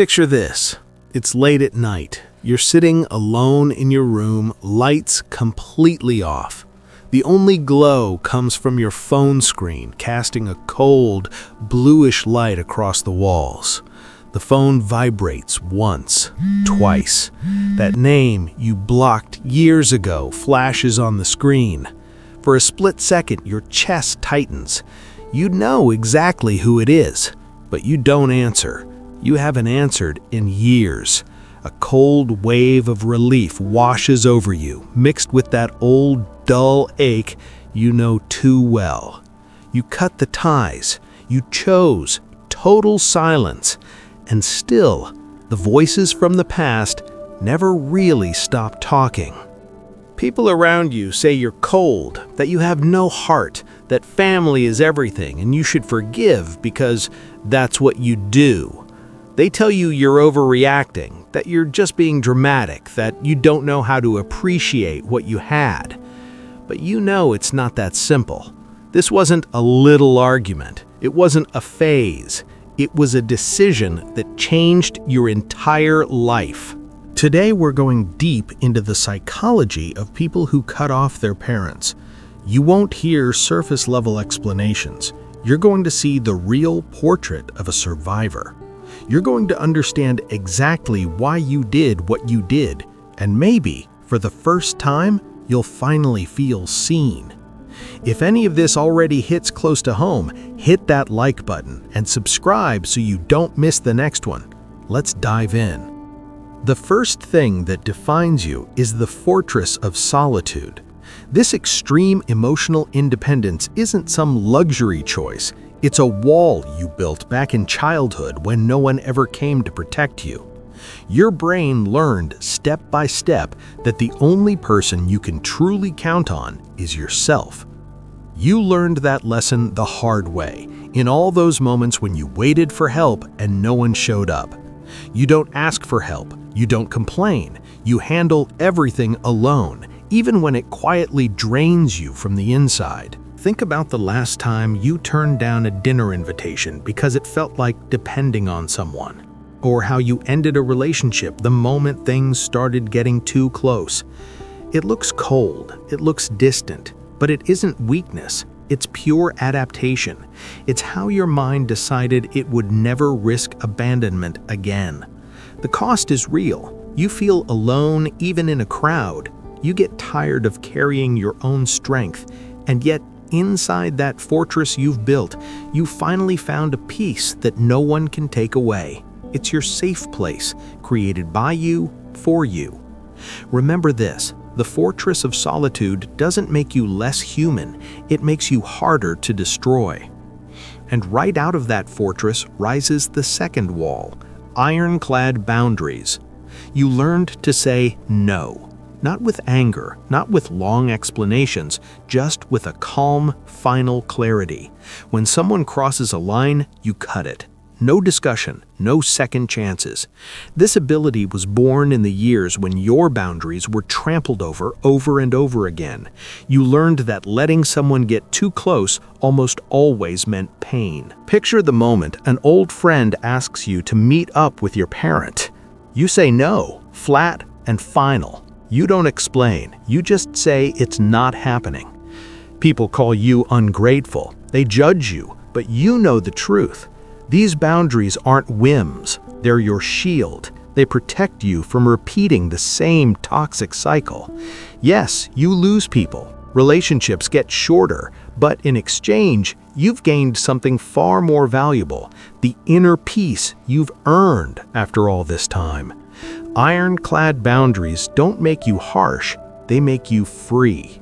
Picture this. It's late at night. You're sitting alone in your room, lights completely off. The only glow comes from your phone screen, casting a cold, bluish light across the walls. The phone vibrates once, twice. That name you blocked years ago flashes on the screen. For a split second, your chest tightens. You know exactly who it is, but you don't answer. You haven't answered in years. A cold wave of relief washes over you, mixed with that old, dull ache you know too well. You cut the ties. You chose total silence. And still, the voices from the past never really stop talking. People around you say you're cold, that you have no heart, that family is everything, and you should forgive because that's what you do. They tell you you're overreacting, that you're just being dramatic, that you don't know how to appreciate what you had. But you know it's not that simple. This wasn't a little argument. It wasn't a phase. It was a decision that changed your entire life. Today we're going deep into the psychology of people who cut off their parents. You won't hear surface-level explanations. You're going to see the real portrait of a survivor. You're going to understand exactly why you did what you did, and maybe, for the first time, you'll finally feel seen. If any of this already hits close to home, hit that like button and subscribe so you don't miss the next one. Let's dive in. The first thing that defines you is the fortress of solitude. This extreme emotional independence isn't some luxury choice. It's a wall you built back in childhood when no one ever came to protect you. Your brain learned step by step that the only person you can truly count on is yourself. You learned that lesson the hard way, in all those moments when you waited for help and no one showed up. You don't ask for help, you don't complain, you handle everything alone, even when it quietly drains you from the inside. Think about the last time you turned down a dinner invitation because it felt like depending on someone, or how you ended a relationship the moment things started getting too close. It looks cold, it looks distant, but it isn't weakness, it's pure adaptation. It's how your mind decided it would never risk abandonment again. The cost is real. You feel alone even in a crowd. You get tired of carrying your own strength, and yet inside that fortress you've built, you finally found a peace that no one can take away. It's your safe place, created by you, for you. Remember this, the fortress of solitude doesn't make you less human, it makes you harder to destroy. And right out of that fortress rises the second wall, ironclad boundaries. You learned to say no. Not with anger, not with long explanations, just with a calm, final clarity. When someone crosses a line, you cut it. No discussion, no second chances. This ability was born in the years when your boundaries were trampled over and over again. You learned that letting someone get too close almost always meant pain. Picture the moment an old friend asks you to meet up with your parent. You say no, flat and final. You don't explain, you just say it's not happening. People call you ungrateful, they judge you, but you know the truth. These boundaries aren't whims, they're your shield. They protect you from repeating the same toxic cycle. Yes, you lose people, relationships get shorter, but in exchange, you've gained something far more valuable, the inner peace you've earned after all this time. Ironclad boundaries don't make you harsh, they make you free.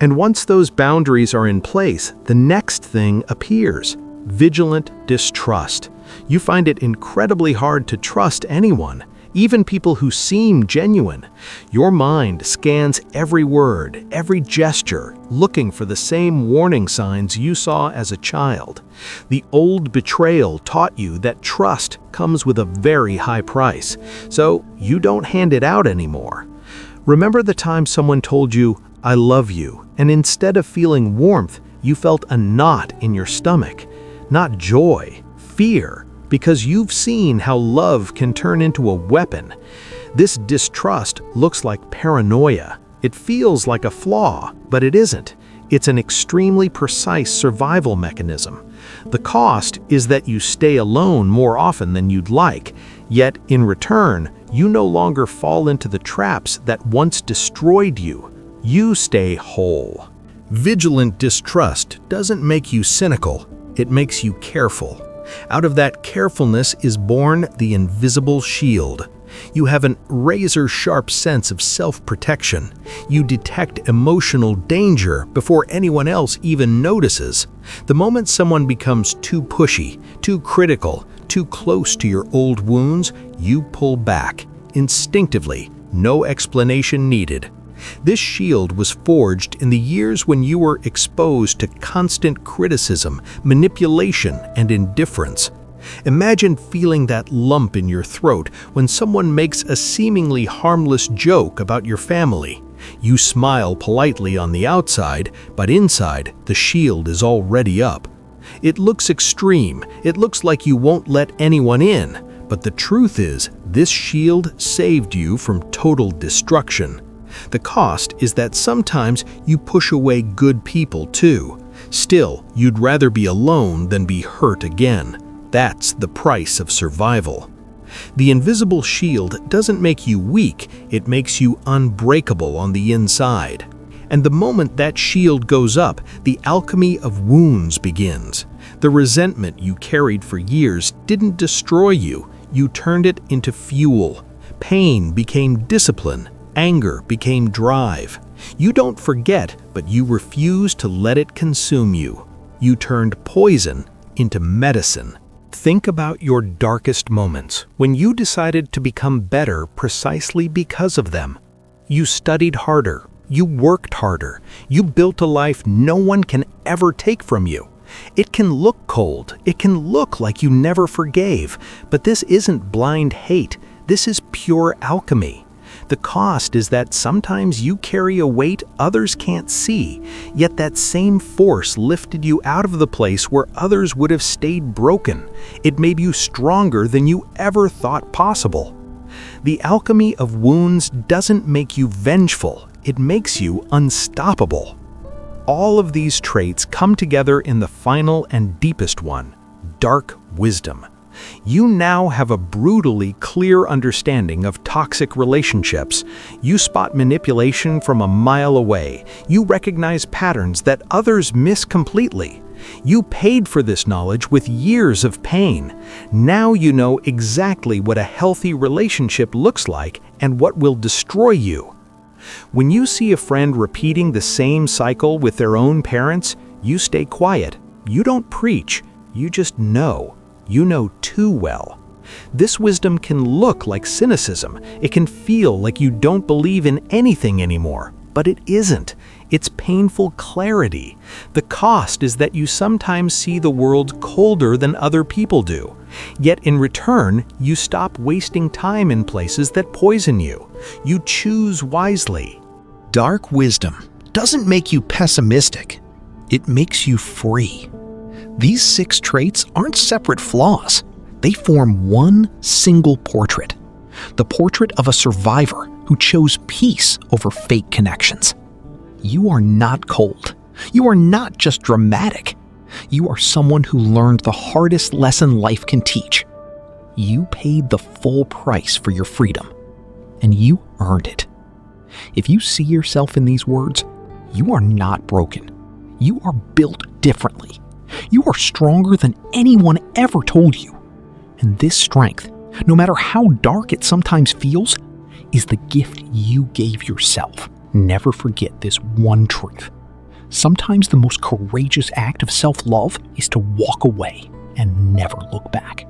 And once those boundaries are in place, the next thing appears: vigilant distrust. You find it incredibly hard to trust anyone, even people who seem genuine. Your mind scans every word, every gesture, looking for the same warning signs you saw as a child. The old betrayal taught you that trust comes with a very high price, so you don't hand it out anymore. Remember the time someone told you, "I love you," and instead of feeling warmth, you felt a knot in your stomach. Not joy, fear. because you've seen how love can turn into a weapon. This distrust looks like paranoia. It feels like a flaw, but it isn't. It's an extremely precise survival mechanism. The cost is that you stay alone more often than you'd like, yet in return, you no longer fall into the traps that once destroyed you. You stay whole. Vigilant distrust doesn't make you cynical, it makes you careful. Out of that carefulness is born the invisible shield. You have a razor-sharp sense of self-protection. You detect emotional danger before anyone else even notices. The moment someone becomes too pushy, too critical, too close to your old wounds, you pull back, instinctively, no explanation needed. This shield was forged in the years when you were exposed to constant criticism, manipulation, and indifference. Imagine feeling that lump in your throat when someone makes a seemingly harmless joke about your family. You smile politely on the outside, but inside, the shield is already up. It looks extreme. It looks like you won't let anyone in. But the truth is, this shield saved you from total destruction. The cost is that sometimes you push away good people too. Still, you'd rather be alone than be hurt again. That's the price of survival. The invisible shield doesn't make you weak, it makes you unbreakable on the inside. And the moment that shield goes up, the alchemy of wounds begins. The resentment you carried for years didn't destroy you, you turned it into fuel. Pain became discipline, anger became drive. You don't forget, but you refuse to let it consume you. You turned poison into medicine. Think about your darkest moments, when you decided to become better precisely because of them. You studied harder, you worked harder, you built a life no one can ever take from you. It can look cold, it can look like you never forgave, but this isn't blind hate, this is pure alchemy. The cost is that sometimes you carry a weight others can't see, yet that same force lifted you out of the place where others would have stayed broken. It made you stronger than you ever thought possible. The alchemy of wounds doesn't make you vengeful, it makes you unstoppable. All of these traits come together in the final and deepest one, dark wisdom. You now have a brutally clear understanding of toxic relationships. You spot manipulation from a mile away. You recognize patterns that others miss completely. You paid for this knowledge with years of pain. Now you know exactly what a healthy relationship looks like and what will destroy you. When you see a friend repeating the same cycle with their own parents, you stay quiet. You don't preach. You just know. You know too well. This wisdom can look like cynicism. It can feel like you don't believe in anything anymore, but it isn't. It's painful clarity. The cost is that you sometimes see the world colder than other people do. Yet in return, you stop wasting time in places that poison you. You choose wisely. Dark wisdom doesn't make you pessimistic. It makes you free. These 6 traits aren't separate flaws. They form one single portrait. The portrait of a survivor who chose peace over fake connections. You are not cold. You are not just dramatic. You are someone who learned the hardest lesson life can teach. You paid the full price for your freedom, and you earned it. If you see yourself in these words, you are not broken. You are built differently. You are stronger than anyone ever told you. And this strength, no matter how dark it sometimes feels, is the gift you gave yourself. Never forget this one truth. Sometimes the most courageous act of self-love is to walk away and never look back.